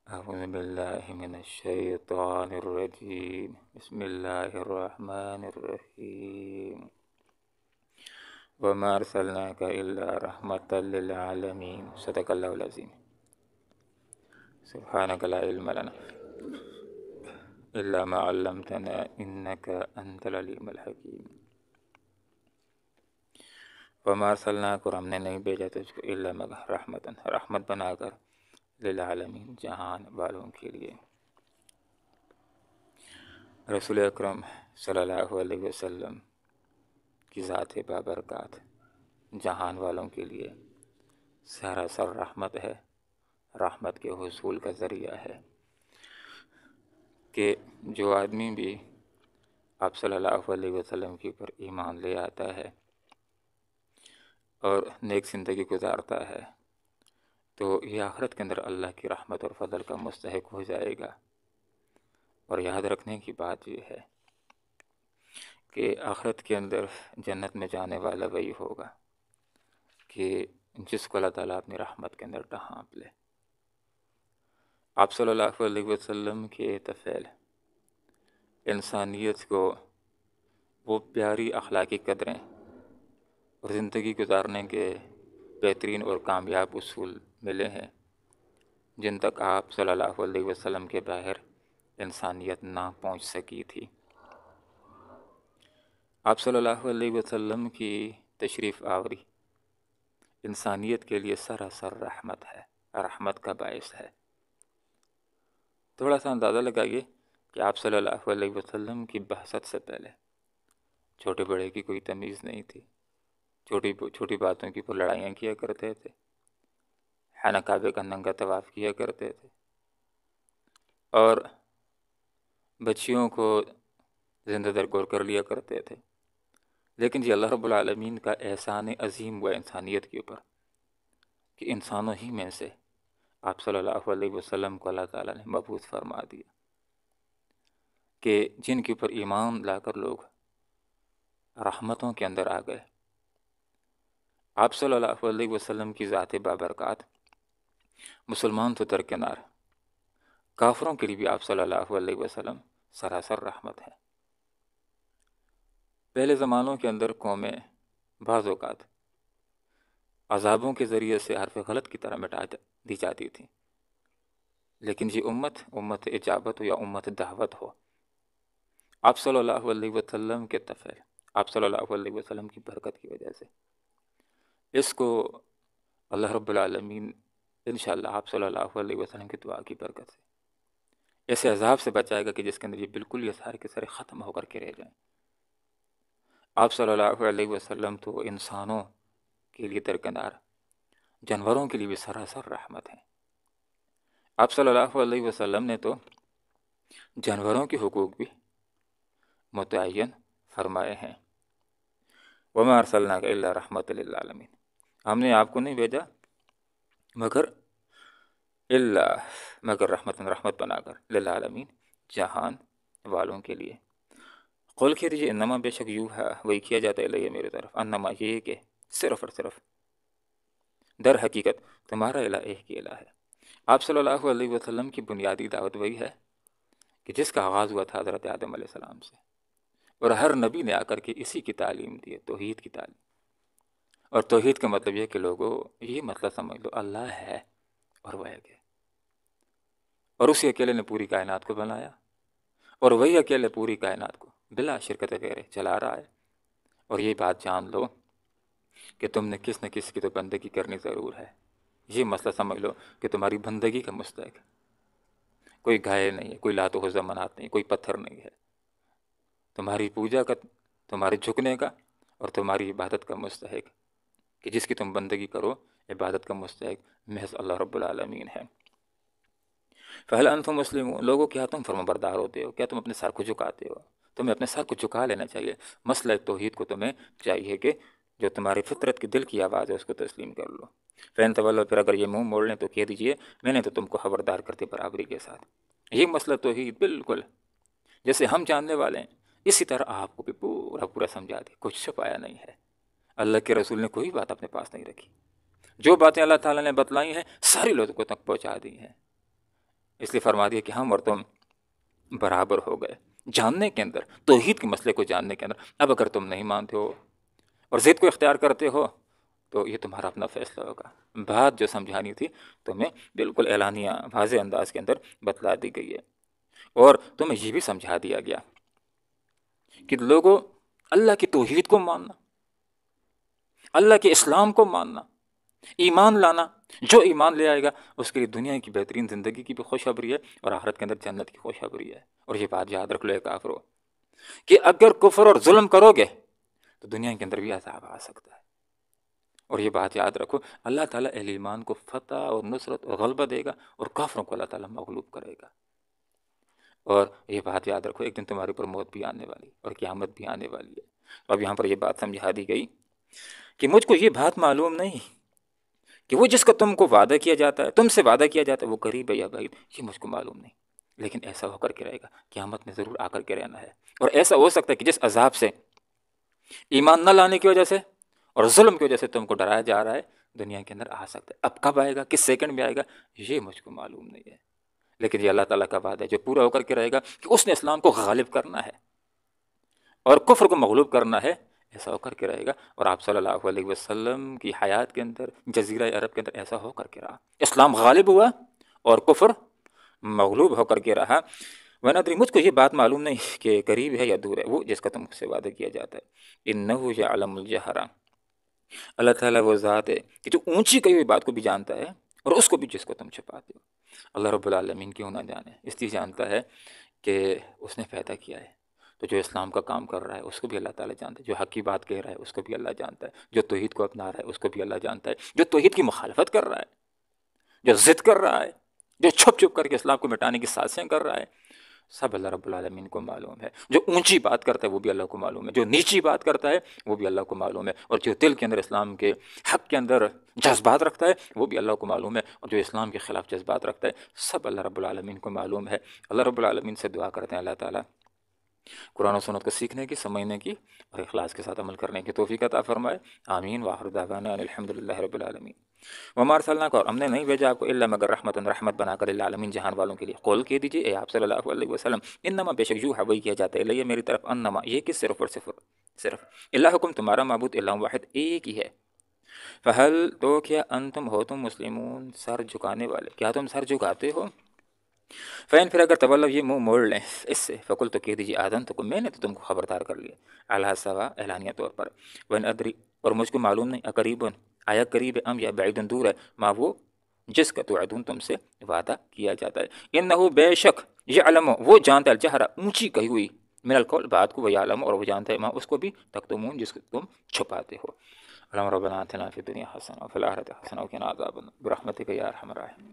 أعوذ بالله من الشيطان الرجيم بسم الله الرحمن الرحيم وما أرسلناك إلا رحمة للعالمين صدق الله العظيم سبحانك لا علم لنا إلا ما علمتنا إنك أنت العليم الحكيم وما أرسلناك اور ہم نے نہیں بھیجا تجھ کو إلا مگر رحمت بنا کر للعالمین جہان والوں کے لیے۔ رسول اکرم صلی اللہ علیہ وسلم کی ذات بابرکات جہان والوں کے لیے سراسر رحمت ہے، رحمت کے حصول کا ذریعہ ہے کہ جو آدمی بھی آپ صلی اللہ علیہ وسلم کے اوپر ایمان لے آتا ہے اور نیک زندگی گزارتا ہے تو یہ آخرت کے اندر اللہ کی رحمت اور فضل کا مستحق ہو جائے گا۔ اور یاد رکھنے کی بات یہ ہے کہ آخرت کے اندر جنت میں جانے والا وہی ہوگا کہ جس کو اللہ تعالیٰ اپنی رحمت کے اندر ڈھانپ لے۔ آپ صلی اللہ علیہ وسلم کے طفیل انسانیت کو وہ پیاری اخلاقی قدریں اور زندگی گزارنے کے بہترین اور کامیاب اصول ملے ہیں جن تک آپ صلی اللہ علیہ وسلم کے بغیر انسانیت نہ پہنچ سکی تھی۔ آپ صلی اللہ علیہ وسلم کی تشریف آوری انسانیت کے لیے سراسر رحمت ہے، رحمت کا باعث ہے۔ تھوڑا سا اندازہ لگائیے کہ آپ صلی اللہ علیہ وسلم کی بعثت سے پہلے چھوٹے بڑے کی کوئی تمیز نہیں تھی، چھوٹی باتوں کی پر لڑائیاں کیا کرتے تھے، خانہ کعبے کا ننگا طواف کیا کرتے تھے اور بچیوں کو زندہ درگور کر لیا کرتے تھے۔ لیکن یہ اللہ رب العالمین کا احسان عظیم ہوا انسانیت کے اوپر کہ انسانوں ہی میں سے آپ صلی اللہ علیہ وسلم کو اللہ تعالیٰ نے مبعوث فرما دیا کہ جن کے اوپر ایمان لا کر لوگ رحمتوں کے اندر آ گئے۔ آپ صلی اللہ علیہ وسلم کی ذات بابرکات مسلمان تو درکنار، کافروں کے لیے بھی آپ صلی اللہ علیہ وسلم سراسر رحمت ہے۔ پہلے زمانوں کے اندر قومیں بعض اوقات عذابوں کے ذریعے سے حرف غلط کی طرح مٹا دی جاتی تھیں، لیکن یہ امت اجابت ہو یا امت دعوت ہو، آپ صلی اللہ علیہ وسلم کے طفیل آپ صلی اللہ علیہ وسلم کی برکت کی وجہ سے اس کو اللہ رب العالمین انشاءاللہ آپ صلی اللہ علیہ وسلم کی دعا کی برکت سے ایسے عذاب سے بچائے گا کہ جس کے اندر یہ بالکل یہ سارے کے سارے ختم ہو کر کے رہ جائیں۔ آپ صلی اللہ علیہ وسلم تو انسانوں کے لیے درکنار، جانوروں کے لیے بھی سراسر رحمت ہے۔ آپ صلی اللہ علیہ وسلم نے تو جانوروں کے حقوق بھی متعین فرمائے ہیں۔ وما ارسلناک الا رحمت للعالمین، ہم نے آپ کو نہیں بھیجا مگر رحمت بنا کر للعالمین جہان والوں کے لیے۔ قول کہہ دیجیے انما بے شک یوں ہے وہی کیا جاتا ہے الیہ میری طرف، انما یہ کہ صرف اور صرف در حقیقت تمہارا الہ ایک ہی الہ ہے۔ آپ صلی اللہ علیہ وسلم کی بنیادی دعوت وہی ہے کہ جس کا آغاز ہوا تھا حضرت آدم علیہ السلام سے، اور ہر نبی نے آ کر کے اسی کی تعلیم دی ہے، توحید کی تعلیم۔ اور توحید کا مطلب یہ کہ لوگوں یہ مطلب سمجھ لو اللہ ہے اور وہ ایک ہے، اور اسی اکیلے نے پوری کائنات کو بنایا، اور وہی اکیلے پوری کائنات کو بلا شرکت غیرہ چلا رہا ہے۔ اور یہ بات جان لو کہ تم نے کس نہ کس کی تو بندگی کرنی ضرور ہے، یہ مسئلہ سمجھ لو کہ تمہاری بندگی کا مستحق کوئی گائے نہیں ہے، کوئی لات و عزا منات نہیں، کوئی پتھر نہیں ہے۔ تمہاری پوجا کا، تمہارے جھکنے کا اور تمہاری عبادت کا مستحق کہ جس کی تم بندگی کرو، عبادت کا مستحق محض اللہ رب العالمین ہے۔ فہل انتم مسلمون، لوگوں کیا تم فرما بردار ہوتے ہو؟ کیا تم اپنے سر کو جھکاتے ہو؟ تمہیں اپنے سر کو جھکا لینا چاہیے۔ مسئلہ توحید کو تمہیں چاہیے کہ جو تمہاری فطرت کی دل کی آواز ہے اس کو تسلیم کر لو۔ فین طول، پھر اگر یہ منہ موڑ لیں تو کہہ دیجئے میں نے تو تم کو خبردار کرتے برابری کے ساتھ۔ یہ مسئلہ توحید بالکل جیسے ہم جاننے والے ہیں اسی طرح آپ کو بھی پورا سمجھا دے، کچھ چھپایا نہیں ہے۔ اللہ کے رسول نے کوئی بات اپنے پاس نہیں رکھی، جو باتیں اللہ تعالیٰ نے بتلائی ہیں ساری لوگوں کو تک پہنچا دی ہیں۔ اس لیے فرما دیا کہ ہم اور تم برابر ہو گئے جاننے کے اندر، توحید کے مسئلے کو جاننے کے اندر۔ اب اگر تم نہیں مانتے ہو اور ضد کو اختیار کرتے ہو تو یہ تمہارا اپنا فیصلہ ہوگا۔ بات جو سمجھانی تھی تمہیں بالکل اعلانیہ واضح انداز کے اندر بتلا دی گئی ہے، اور تمہیں یہ بھی سمجھا دیا گیا کہ لوگوں، اللہ کی توحید کو ماننا، اللہ کے اسلام کو ماننا، ایمان لانا، جو ایمان لے آئے گا اس کے لیے دنیا کی بہترین زندگی کی بھی خوشخبری ہے اور آخرت کے اندر جنت کی خوشخبری ہے۔ اور یہ بات یاد رکھ لو اے کافرو کہ اگر کفر اور ظلم کرو گے تو دنیا کے اندر بھی عذاب آ سکتا ہے، اور یہ بات یاد رکھو اللہ تعالیٰ اہل ایمان کو فتح اور نصرت اور غلبہ دے گا، اور کافروں کو اللہ تعالیٰ مغلوب کرے گا۔ اور یہ بات یاد رکھو ایک دن تمہارے اوپر موت بھی آنے والی اور قیامت بھی آنے والی ہے۔ اب یہاں پر یہ بات سمجھا دی گئی کہ مجھ کو یہ بات معلوم نہیں کہ وہ جس کا تم کو وعدہ کیا جاتا ہے، تم سے وعدہ کیا جاتا ہے، وہ قریب ہے یا بعید، یہ مجھ کو معلوم نہیں، لیکن ایسا ہو کر کے رہے گا، قیامت میں ضرور آ کر کے رہنا ہے۔ اور ایسا ہو سکتا ہے کہ جس عذاب سے ایمان نہ لانے کی وجہ سے اور ظلم کی وجہ سے تم کو ڈرایا جا رہا ہے، دنیا کے اندر آ سکتا ہے۔ اب کب آئے گا، کس سیکنڈ میں آئے گا، یہ مجھ کو معلوم نہیں ہے، لیکن یہ اللہ تعالیٰ کا وعدہ ہے جو پورا ہو کر کے رہے گا کہ اس نے اسلام کو غالب کرنا ہے اور کفر کو مغلوب کرنا ہے، ایسا ہو کر کے رہے گا۔ اور آپ صلی اللہ علیہ وسلم کی حیات کے اندر جزیرہ عرب کے اندر ایسا ہو کر کے رہا، اسلام غالب ہوا اور کفر مغلوب ہو کر کے رہا۔ وَنَدْرِ، مجھ کو یہ بات معلوم نہیں کہ قریب ہے یا دور ہے وہ جس کا تم سے وعدہ کیا جاتا ہے۔ إِنَّهُ يَعْلَمُ الْجَهْرَ، اللہ تعالیٰ وہ ذات ہے کہ جو اونچی کہی ہوئی بات کو بھی جانتا ہے اور اس کو بھی جس کو تم چھپاتے ہو۔ اللہ رب العالمین کیوں نہ جانے، اس لیے جانتا ہے کہ اس نے پیدا کیا ہے، تو جو اسلام کا کام کر رہا ہے اس کو بھی اللہ تعالیٰ جانتا ہے، جو حق کی بات کہہ رہا ہے اس کو بھی اللہ جانتا ہے، جو توحید کو اپنا رہا ہے اس کو بھی اللہ جانتا ہے، جو توحید کی مخالفت کر رہا ہے، جو ضد کر رہا ہے، جو چھپ چھپ کر کے اسلام کو مٹانے کی سازشیں کر رہا ہے، سب اللہ رب العالمین کو معلوم ہے۔ جو اونچی بات کرتا ہے وہ بھی اللہ کو معلوم ہے، جو نیچی بات کرتا ہے وہ بھی اللہ کو معلوم ہے، اور جو دل کے اندر اسلام کے حق کے اندر جذبات رکھتا ہے وہ بھی اللہ کو معلوم ہے، اور جو اسلام کے خلاف جذبات رکھتا ہے سب اللہ رب العالمین کو معلوم ہے۔ اللہ رب العالمین سے دعا کرتے ہیں اللہ تعالیٰ قرآن و سنت کو سیکھنے کی، سمجھنے کی اور اخلاص کے ساتھ عمل کرنے کی توفیق عطا فرمائے۔ آمین۔ وآخر دعوانا ان الحمد للہ رب العالمین۔ وما ارسلناک، اور ہم نے نہیں بھیجا آپ کو الا مگر رحمت بنا کر للعالمین، جہان والوں کے لیے۔ قول کہہ دیجیے اے آپ صلی اللہ علیہ وسلم، انما بے شک یوحی وہی کیا جاتا ہے الیہ میری طرف، انما یہ کہ صرف اور صرف الہکم تمہارا معبود الہ واحد ایک ہی ہے۔ فہل، تو کیا انتم ہو تم مسلمون، سر جھکانے والے، کیا تم سر جھکاتے ہو؟ فین، پھر اگر طلب یہ منہ موڑ لیں اس سے، فقل، تو کہہ دیجیے آذنتکم، میں نے تو تم کو خبردار کر لیا، علی سوا، اعلانیہ طور پر، وین ادری، اور مجھ کو معلوم نہیں، اقریبن، آیا قریب ہے، ام یا بعیدن، دور ہے، ما وہ جس کا توعدون تم سے وعدہ کیا جاتا ہے۔ انہو، بے شک، یعلم، وہ جانتا ہے، الجہر، اونچی کہی ہوئی، من القول، بات کو، ویعلم، اور وہ جانتا ہے، ما اس کو بھی، تکتمون، جس کو تم چھپاتے ہو۔ اللہم ربنا آتنا فی الدنیا حسنہ وفی الآخرۃ حسنہ وقنا عذاب النار برحمتک یا ارحم الراحمین۔